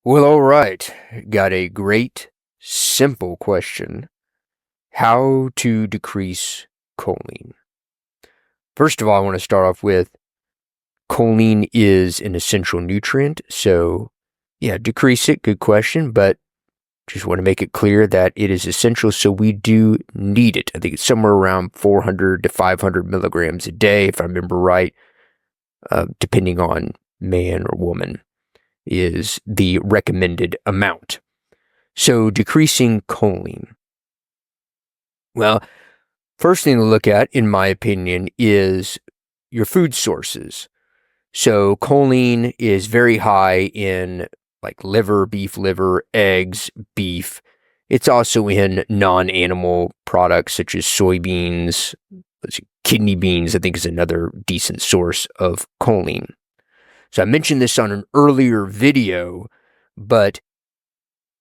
Well, all right. Got a great, simple question. How to decrease choline? First of all, I want to start off with choline is an essential nutrient. So, yeah, decrease it. Good question. But just want to make it clear that it is essential. So we do need it. I think it's somewhere around 400 to 500 milligrams a day, if I remember right, depending on man or woman, is the recommended amount. So decreasing choline. Well, first thing to look at, in my opinion, is your food sources. So choline is very high in like liver, beef liver, eggs, beef. It's also in non-animal products such as soybeans, kidney beans, I think is another decent source of choline. So I mentioned this on an earlier video, but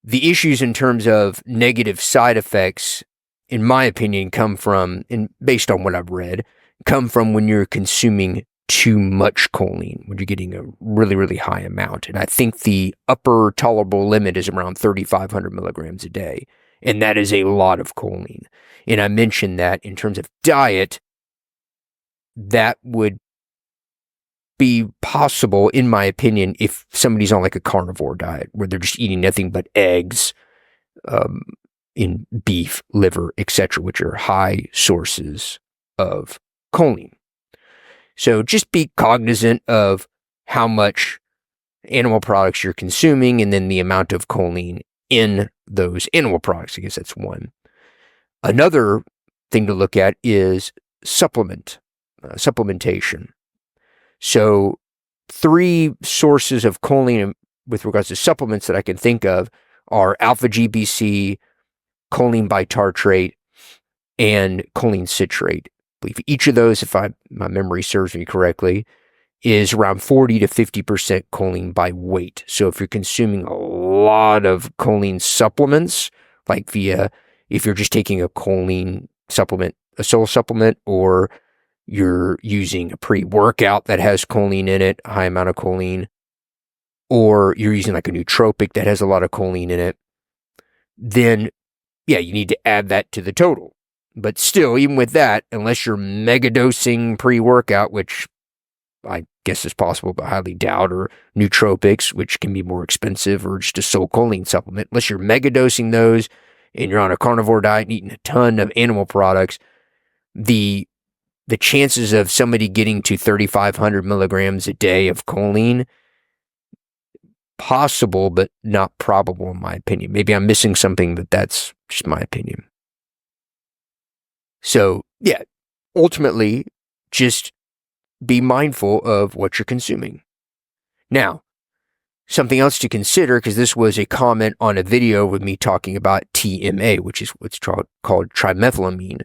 the issues in terms of negative side effects, in my opinion, come from, and based on what I've read, come from when you're consuming too much choline, when you're getting a really, really high amount. And I think the upper tolerable limit is around 3,500 milligrams a day. And that is a lot of choline. And I mentioned that in terms of diet, that would be possible, in my opinion, if somebody's on like a carnivore diet where they're just eating nothing but eggs, in beef, liver, etc., which are high sources of choline. So just be cognizant of how much animal products you're consuming and then the amount of choline in those animal products. I guess that's one. Another thing to look at is supplementation. So 3 sources of choline with regards to supplements that I can think of are alpha GBC, choline bitartrate, and choline citrate. I believe each of those, if my memory serves me correctly, is around 40 to 50% choline by weight. So if you're consuming a lot of choline supplements, like if you're just taking a choline supplement, a sole supplement, or you're using a pre-workout that has choline in it, a high amount of choline, or you're using like a nootropic that has a lot of choline in it, then yeah, you need to add that to the total. But still, even with that, unless you're mega dosing pre-workout, which I guess is possible, but highly doubt, or nootropics, which can be more expensive, or just a sole choline supplement, unless you're mega dosing those and you're on a carnivore diet and eating a ton of animal products, the chances of somebody getting to 3,500 milligrams a day of choline, possible, but not probable, in my opinion. Maybe I'm missing something, but that's just my opinion. So, yeah, ultimately, just be mindful of what you're consuming. Now, something else to consider, because this was a comment on a video with me talking about TMA, which is what's called trimethylamine,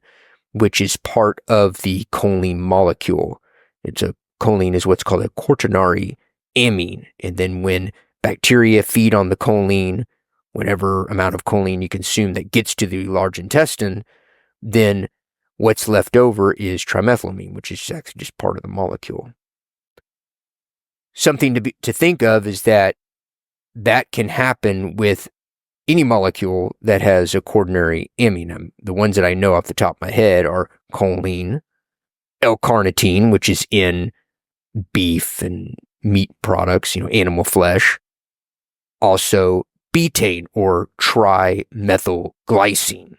which is part of the choline molecule. Choline is what's called a quaternary amine. And then when bacteria feed on the choline, whatever amount of choline you consume that gets to the large intestine, then what's left over is trimethylamine, which is actually just part of the molecule. Something to think of is that can happen with any molecule that has a quaternary amine. The ones that I know off the top of my head are choline, L-carnitine, which is in beef and meat products, animal flesh. Also, betaine or trimethylglycine,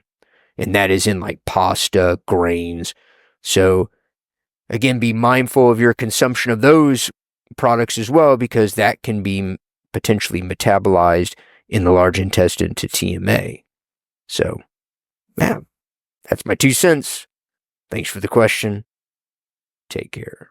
and that is in like pasta, grains. So again, be mindful of your consumption of those products as well, because that can be potentially metabolized in the large intestine to TMA. So, man, that's my 2 cents. Thanks for the question. Take care.